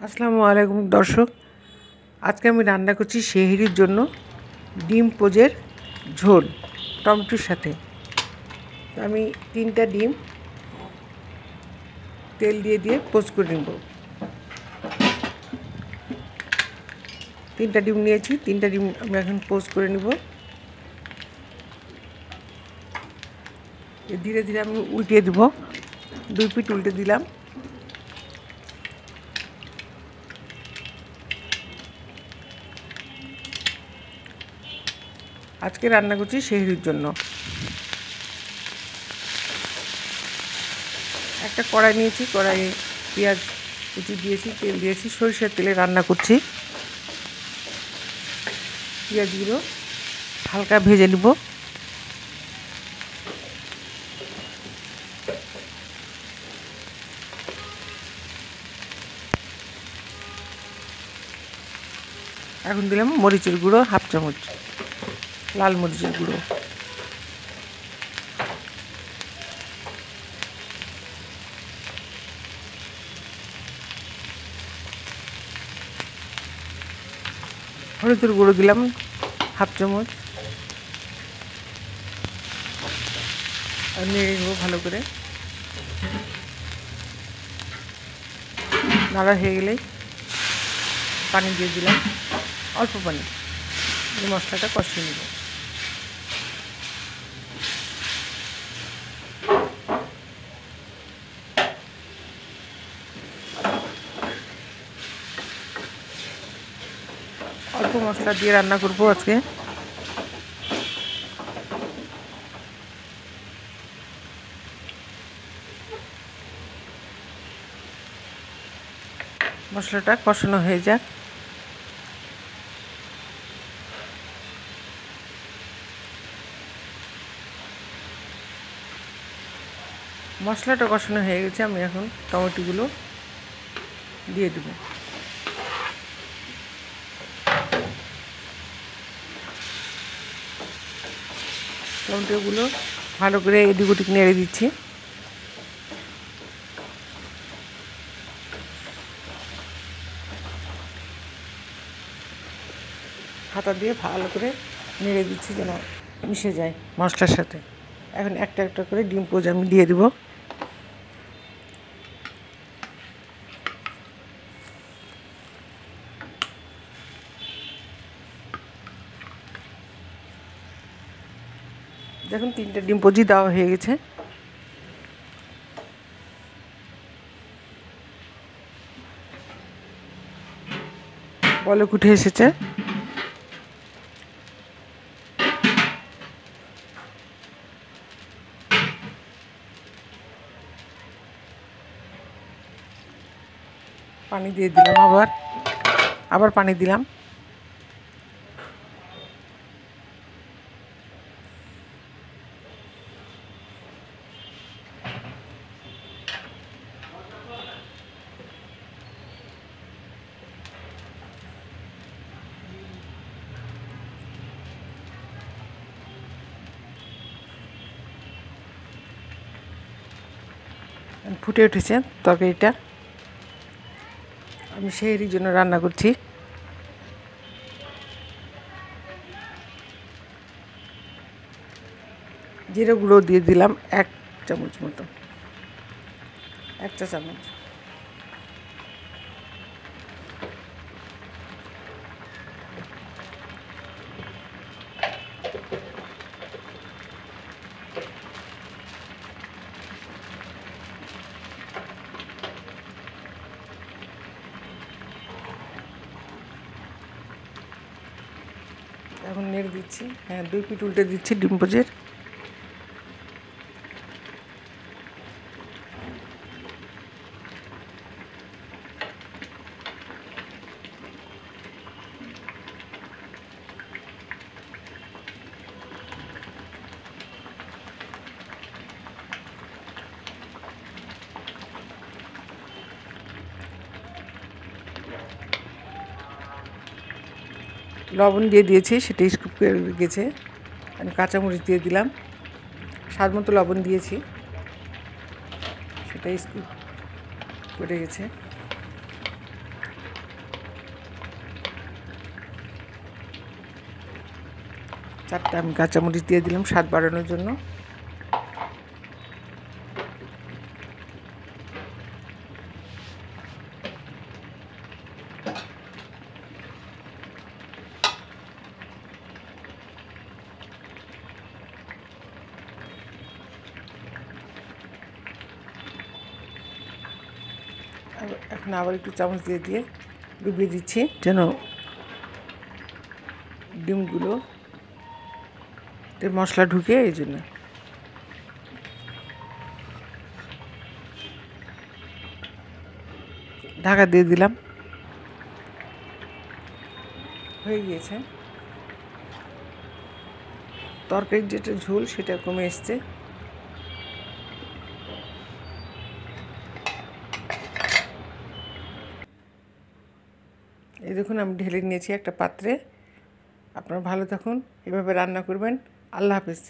আসসালামু আলাইকুম দর্শক, আজকে আমি রান্না করছি সেহরির জন্য ডিম পোজের ঝোল টমেটোর সাথে। আমি 3টা ডিম তেল দিয়ে পোজ করে নেব। 3টা ডিম নিয়েছি, 3টা ডিম আমি এখন পোজ করে নেব। ধীরে ধীরে আমি উল্টিয়ে দেব, 2 পিঠ উল্টে দিলাম। আজকে রান্না করছি সেহরির জন্য। একটা কড়াই নিয়েছি, কড়াইয়ে পেঁয়াজ কুচি দিয়েছি, তেল দিয়েছি, সরিষার তেলে রান্না করছি। পেঁয়াজগুলো হালকা ভেজে নেব। এখন দিলাম মরিচের গুঁড়ো, 1/2 চামচ লাল মরিচের গুঁড়ো। হলুদের গুঁড়ো দিলাম 1/2 চামচ। আর নেড়ে নেবো ভালো করে। নাড়া হয়ে গেলেই পানি দিয়ে দিলাম, অল্প পানি দিয়ে মশলাটা কষিয়ে নেব। অল্প মশলা দিয়ে রান্না করব আজকে। মশলাটা কষানো হয়ে যাক। মশলাটা কষানো হয়ে গেছে, আমি এখন টমেটোগুলো দিয়ে দেব। টমেটোগুলো ভালো করে এদিক ওদিক নেড়ে দিচ্ছি। হাতা দিয়ে ভালো করে নেড়ে দিচ্ছি যেন মিশে যায় মশলার সাথে। এখন একটা একটা করে ডিম পোজ আমি দিয়ে দেব। দেখুন 3টা ডিম পোজই দেওয়া হয়ে গেছে। বলক উঠে এসেছে। পানি দিয়ে দিলাম, আবার পানি দিলাম। ফুটে উঠেছে তরকারিটা। আমি সেহরির জন্য রান্না করছি। জিরে গুঁড়ো দিয়ে দিলাম 1 চামচ মতো, 1 চা চামচ। এখন নেড়ে দিচ্ছি, 2 পিঠ উল্টে দিচ্ছি ডিম পোজের। লবণ দিয়ে দিয়েছি, সেটা স্কিপ করে গেছে। আমি কাঁচামরিচ দিয়ে দিলাম, স্বাদ মতো লবণ দিয়েছি, সেটা স্কিপ করে গেছে। 4টা আমি কাঁচামরিচ দিয়ে দিলাম স্বাদ বাড়ানোর জন্য। এখন আবার একটু চামচ দিয়ে দিয়ে ডুবিয়ে দিচ্ছি যেন ডিমগুলো মশলা ঢুকে, এই জন্য। ঢাকা দিয়ে দিলাম, হয়ে গিয়েছে। তরকারির যেটা ঝোল সেটা কমে এসছে। এই দেখুন আমি ঢেলে নিয়েছি একটা পাত্রে। আপনারা ভালো থাকুন, এভাবে রান্না করবেন। আল্লাহ হাফেজ।